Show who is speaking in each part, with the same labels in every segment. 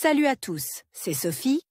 Speaker 1: Salut à tous, c'est Sophie.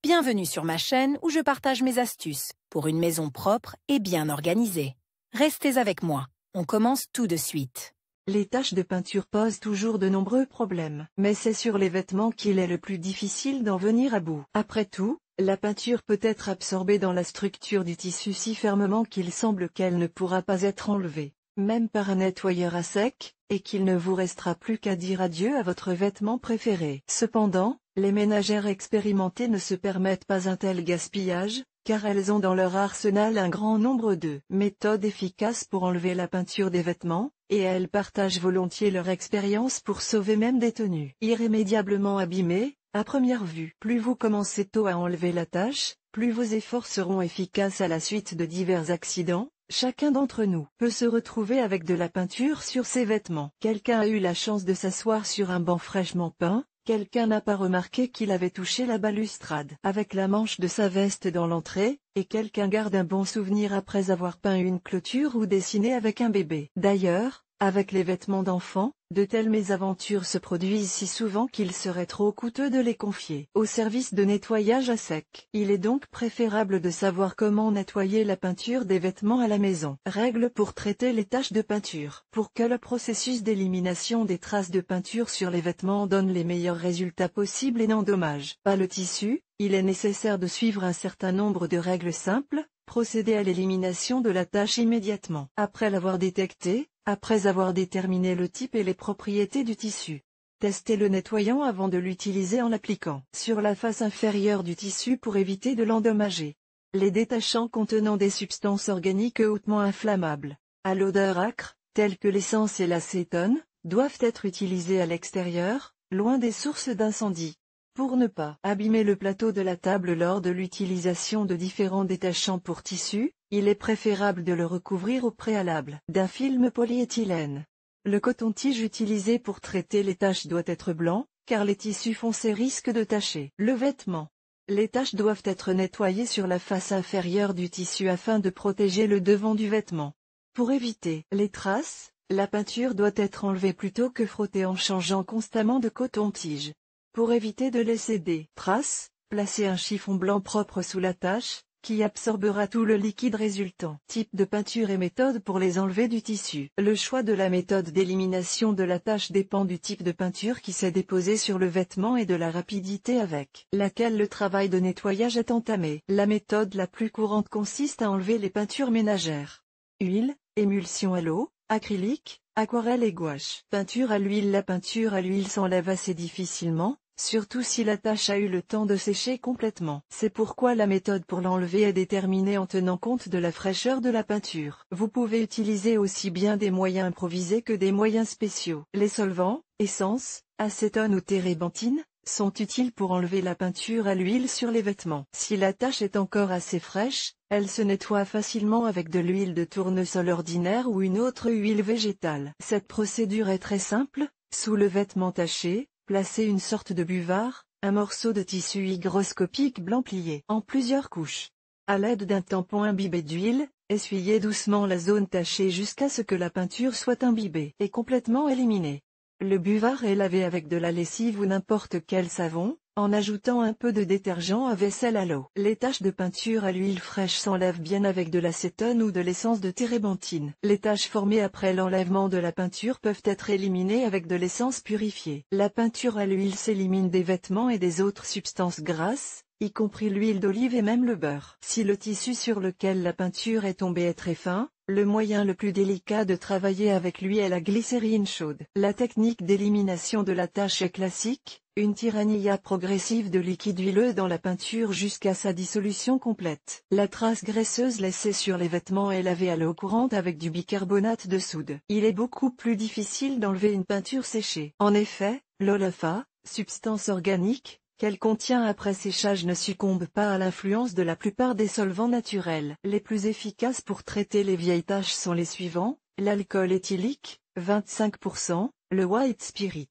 Speaker 1: Bienvenue sur ma chaîne où je partage mes astuces pour une maison propre et bien organisée. Restez avec moi, on commence tout de suite.
Speaker 2: Les taches de peinture posent toujours de nombreux problèmes, mais c'est sur les vêtements qu'il est le plus difficile d'en venir à bout. Après tout, la peinture peut être absorbée dans la structure du tissu si fermement qu'il semble qu'elle ne pourra pas être enlevée, même par un nettoyeur à sec, et qu'il ne vous restera plus qu'à dire adieu à votre vêtement préféré. Cependant, les ménagères expérimentées ne se permettent pas un tel gaspillage, car elles ont dans leur arsenal un grand nombre de méthodes efficaces pour enlever la peinture des vêtements, et elles partagent volontiers leur expérience pour sauver même des tenues irrémédiablement abîmées. À première vue, plus vous commencez tôt à enlever la tache, plus vos efforts seront efficaces à la suite de divers accidents. Chacun d'entre nous peut se retrouver avec de la peinture sur ses vêtements. Quelqu'un a eu la chance de s'asseoir sur un banc fraîchement peint, quelqu'un n'a pas remarqué qu'il avait touché la balustrade avec la manche de sa veste dans l'entrée, et quelqu'un garde un bon souvenir après avoir peint une clôture ou dessiné avec un bébé. D'ailleurs, avec les vêtements d'enfants, de telles mésaventures se produisent si souvent qu'il serait trop coûteux de les confier au service de nettoyage à sec. Il est donc préférable de savoir comment nettoyer la peinture des vêtements à la maison. Règles pour traiter les taches de peinture. Pour que le processus d'élimination des traces de peinture sur les vêtements donne les meilleurs résultats possibles et n'endommage pas le tissu, il est nécessaire de suivre un certain nombre de règles simples. Procéder à l'élimination de la tache immédiatement après l'avoir détectée, après avoir déterminé le type et les propriétés du tissu. Testez le nettoyant avant de l'utiliser en l'appliquant sur la face inférieure du tissu pour éviter de l'endommager. Les détachants contenant des substances organiques hautement inflammables, à l'odeur âcre, telles que l'essence et l'acétone, doivent être utilisés à l'extérieur, loin des sources d'incendie. Pour ne pas abîmer le plateau de la table lors de l'utilisation de différents détachants pour tissu, il est préférable de le recouvrir au préalable d'un film polyéthylène. Le coton-tige utilisé pour traiter les taches doit être blanc, car les tissus foncés risquent de tacher le vêtement. Les taches doivent être nettoyées sur la face inférieure du tissu afin de protéger le devant du vêtement. Pour éviter les traces, la peinture doit être enlevée plutôt que frottée en changeant constamment de coton-tige. Pour éviter de laisser des traces, placez un chiffon blanc propre sous la tache, qui absorbera tout le liquide résultant. Type de peinture et méthode pour les enlever du tissu. Le choix de la méthode d'élimination de la tache dépend du type de peinture qui s'est déposé sur le vêtement et de la rapidité avec laquelle le travail de nettoyage est entamé. La méthode la plus courante consiste à enlever les peintures ménagères. Huile, émulsion à l'eau, acrylique, aquarelle et gouache. Peinture à l'huile. La peinture à l'huile s'enlève assez difficilement, surtout si la tache a eu le temps de sécher complètement. C'est pourquoi la méthode pour l'enlever est déterminée en tenant compte de la fraîcheur de la peinture. Vous pouvez utiliser aussi bien des moyens improvisés que des moyens spéciaux. Les solvants, essence, acétone ou térébenthine, sont utiles pour enlever la peinture à l'huile sur les vêtements. Si la tache est encore assez fraîche, elle se nettoie facilement avec de l'huile de tournesol ordinaire ou une autre huile végétale. Cette procédure est très simple. Sous le vêtement taché, placez une sorte de buvard, un morceau de tissu hygroscopique blanc plié en plusieurs couches. À l'aide d'un tampon imbibé d'huile, essuyez doucement la zone tachée jusqu'à ce que la peinture soit imbibée et complètement éliminée. Le buvard est lavé avec de la lessive ou n'importe quel savon, en ajoutant un peu de détergent à vaisselle à l'eau. Les taches de peinture à l'huile fraîche s'enlèvent bien avec de l'acétone ou de l'essence de térébenthine. Les taches formées après l'enlèvement de la peinture peuvent être éliminées avec de l'essence purifiée. La peinture à l'huile s'élimine des vêtements et des autres substances grasses, y compris l'huile d'olive et même le beurre. Si le tissu sur lequel la peinture est tombée est très fin, le moyen le plus délicat de travailler avec lui est la glycérine chaude. La technique d'élimination de la tache est classique, une tirania progressive de liquide huileux dans la peinture jusqu'à sa dissolution complète. La trace graisseuse laissée sur les vêtements est lavée à l'eau courante avec du bicarbonate de soude. Il est beaucoup plus difficile d'enlever une peinture séchée. En effet, l'olefin, substance organique, qu'elle contient après séchage ne succombe pas à l'influence de la plupart des solvants naturels. Les plus efficaces pour traiter les vieilles taches sont les suivants: l'alcool éthylique, 25%, le white spirit,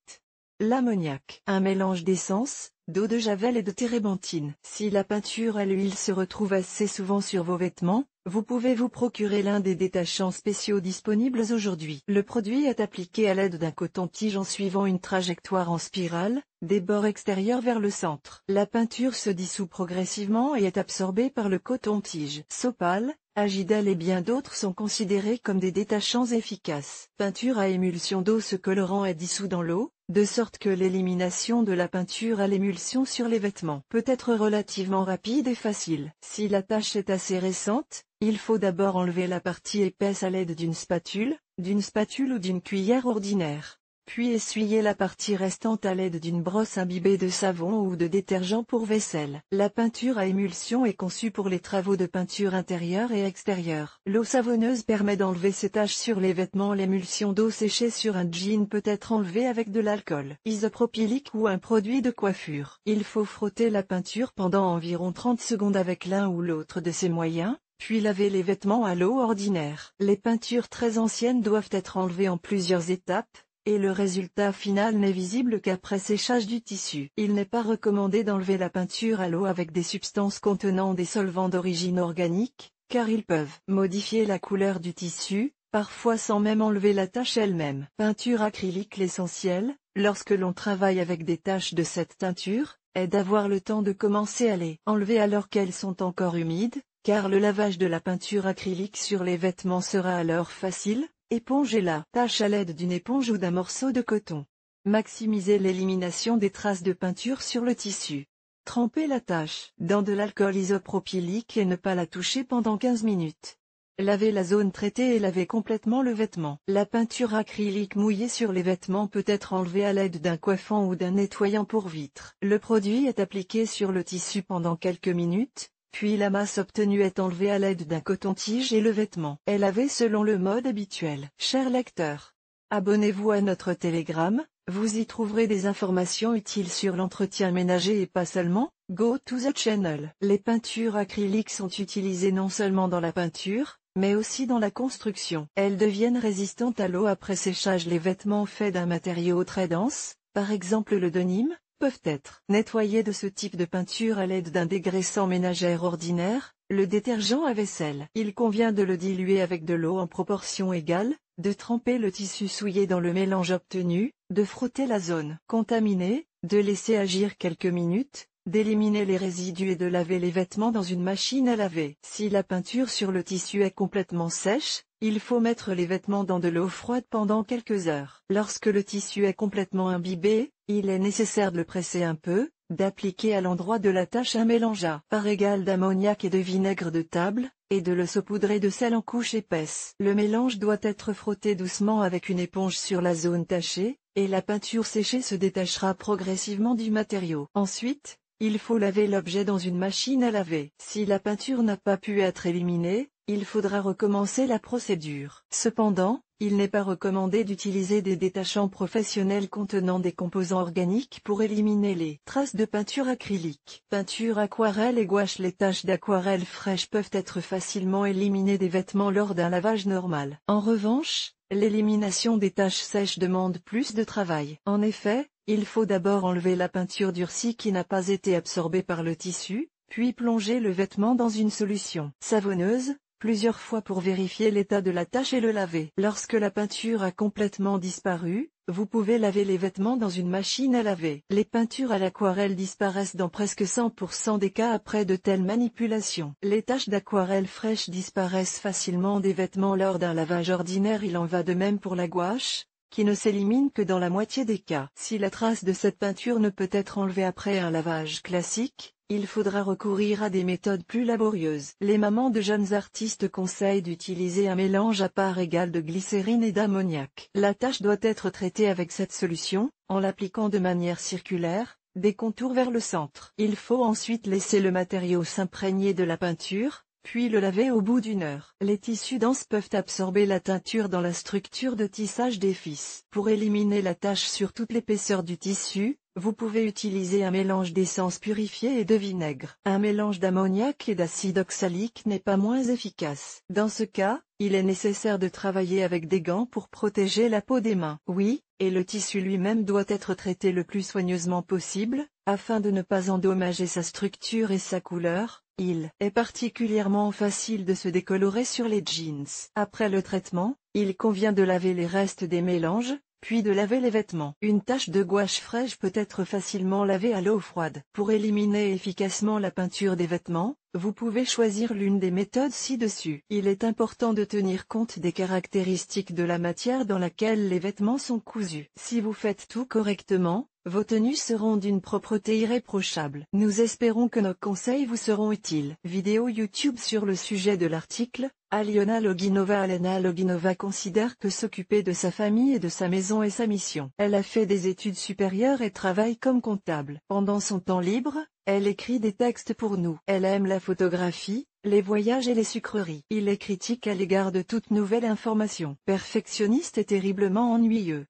Speaker 2: l'ammoniac, un mélange d'essence, d'eau de javel et de térébenthine. Si la peinture à l'huile se retrouve assez souvent sur vos vêtements, vous pouvez vous procurer l'un des détachants spéciaux disponibles aujourd'hui. Le produit est appliqué à l'aide d'un coton-tige en suivant une trajectoire en spirale, des bords extérieurs vers le centre. La peinture se dissout progressivement et est absorbée par le coton-tige. Sopal, Agidel et bien d'autres sont considérés comme des détachants efficaces. Peinture à émulsion d'eau. Ce colorant est dissous dans l'eau, de sorte que l'élimination de la peinture à l'émulsion sur les vêtements peut être relativement rapide et facile. Si la tâche est assez récente, il faut d'abord enlever la partie épaisse à l'aide d'une spatule ou d'une cuillère ordinaire. Puis essuyer la partie restante à l'aide d'une brosse imbibée de savon ou de détergent pour vaisselle. La peinture à émulsion est conçue pour les travaux de peinture intérieure et extérieure. L'eau savonneuse permet d'enlever ces taches sur les vêtements. L'émulsion d'eau séchée sur un jean peut être enlevée avec de l'alcool isopropylique ou un produit de coiffure. Il faut frotter la peinture pendant environ 30 secondes avec l'un ou l'autre de ces moyens, puis laver les vêtements à l'eau ordinaire. Les peintures très anciennes doivent être enlevées en plusieurs étapes, et le résultat final n'est visible qu'après séchage du tissu. Il n'est pas recommandé d'enlever la peinture à l'eau avec des substances contenant des solvants d'origine organique, car ils peuvent modifier la couleur du tissu, parfois sans même enlever la tache elle-même. Peinture acrylique. L'essentiel, lorsque l'on travaille avec des taches de cette teinture, est d'avoir le temps de commencer à les enlever alors qu'elles sont encore humides, car le lavage de la peinture acrylique sur les vêtements sera alors facile. Épongez la tache à l'aide d'une éponge ou d'un morceau de coton. Maximisez l'élimination des traces de peinture sur le tissu. Trempez la tache dans de l'alcool isopropylique et ne pas la toucher pendant 15 minutes. Lavez la zone traitée et lavez complètement le vêtement. La peinture acrylique mouillée sur les vêtements peut être enlevée à l'aide d'un coiffant ou d'un nettoyant pour vitres. Le produit est appliqué sur le tissu pendant quelques minutes, puis la masse obtenue est enlevée à l'aide d'un coton-tige et le vêtement est lavé selon le mode habituel. Chers lecteurs, abonnez-vous à notre Telegram, vous y trouverez des informations utiles sur l'entretien ménager et pas seulement. Go to the channel. Les peintures acryliques sont utilisées non seulement dans la peinture, mais aussi dans la construction. Elles deviennent résistantes à l'eau après séchage. Les vêtements faits d'un matériau très dense, par exemple le denim, peuvent être nettoyés de ce type de peinture à l'aide d'un dégraissant ménagère ordinaire, le détergent à vaisselle. Il convient de le diluer avec de l'eau en proportion égale, de tremper le tissu souillé dans le mélange obtenu, de frotter la zone contaminée, de laisser agir quelques minutes, d'éliminer les résidus et de laver les vêtements dans une machine à laver. Si la peinture sur le tissu est complètement sèche, il faut mettre les vêtements dans de l'eau froide pendant quelques heures. Lorsque le tissu est complètement imbibé, il est nécessaire de le presser un peu, d'appliquer à l'endroit de la tache un mélange à part égale d'ammoniac et de vinaigre de table, et de le saupoudrer de sel en couche épaisse. Le mélange doit être frotté doucement avec une éponge sur la zone tachée, et la peinture séchée se détachera progressivement du matériau. Ensuite, il faut laver l'objet dans une machine à laver. Si la peinture n'a pas pu être éliminée, il faudra recommencer la procédure. Cependant, il n'est pas recommandé d'utiliser des détachants professionnels contenant des composants organiques pour éliminer les traces de peinture acrylique. Peinture aquarelle et gouache. Les taches d'aquarelle fraîche peuvent être facilement éliminées des vêtements lors d'un lavage normal. En revanche, l'élimination des taches sèches demande plus de travail. En effet, il faut d'abord enlever la peinture durcie qui n'a pas été absorbée par le tissu, puis plonger le vêtement dans une solution savonneuse, plusieurs fois pour vérifier l'état de la tache et le laver. Lorsque la peinture a complètement disparu, vous pouvez laver les vêtements dans une machine à laver. Les peintures à l'aquarelle disparaissent dans presque 100% des cas après de telles manipulations. Les taches d'aquarelle fraîche disparaissent facilement des vêtements lors d'un lavage ordinaire. Il en va de même pour la gouache, qui ne s'élimine que dans la moitié des cas. Si la trace de cette peinture ne peut être enlevée après un lavage classique, il faudra recourir à des méthodes plus laborieuses. Les mamans de jeunes artistes conseillent d'utiliser un mélange à part égale de glycérine et d'ammoniac. La tache doit être traitée avec cette solution, en l'appliquant de manière circulaire, des contours vers le centre. Il faut ensuite laisser le matériau s'imprégner de la peinture, puis le laver au bout d'une heure. Les tissus denses peuvent absorber la teinture dans la structure de tissage des fils. Pour éliminer la tache sur toute l'épaisseur du tissu, vous pouvez utiliser un mélange d'essence purifiée et de vinaigre. Un mélange d'ammoniac et d'acide oxalique n'est pas moins efficace. Dans ce cas, il est nécessaire de travailler avec des gants pour protéger la peau des mains. Oui, et le tissu lui-même doit être traité le plus soigneusement possible, afin de ne pas endommager sa structure et sa couleur, Il est particulièrement facile de se décolorer sur les jeans. Après le traitement, il convient de laver les restes des mélanges, puis de laver les vêtements. Une tache de gouache fraîche peut être facilement lavée à l'eau froide. Pour éliminer efficacement la peinture des vêtements, vous pouvez choisir l'une des méthodes ci-dessus. Il est important de tenir compte des caractéristiques de la matière dans laquelle les vêtements sont cousus. Si vous faites tout correctement, vos tenues seront d'une propreté irréprochable. Nous espérons que nos conseils vous seront utiles. Vidéo YouTube sur le sujet de l'article. Aliona Loginova considère que s'occuper de sa famille et de sa maison est sa mission. Elle a fait des études supérieures et travaille comme comptable. Pendant son temps libre, elle écrit des textes pour nous. Elle aime la photographie, les voyages et les sucreries. Il est critique à l'égard de toute nouvelle information. Perfectionniste et terriblement ennuyeux.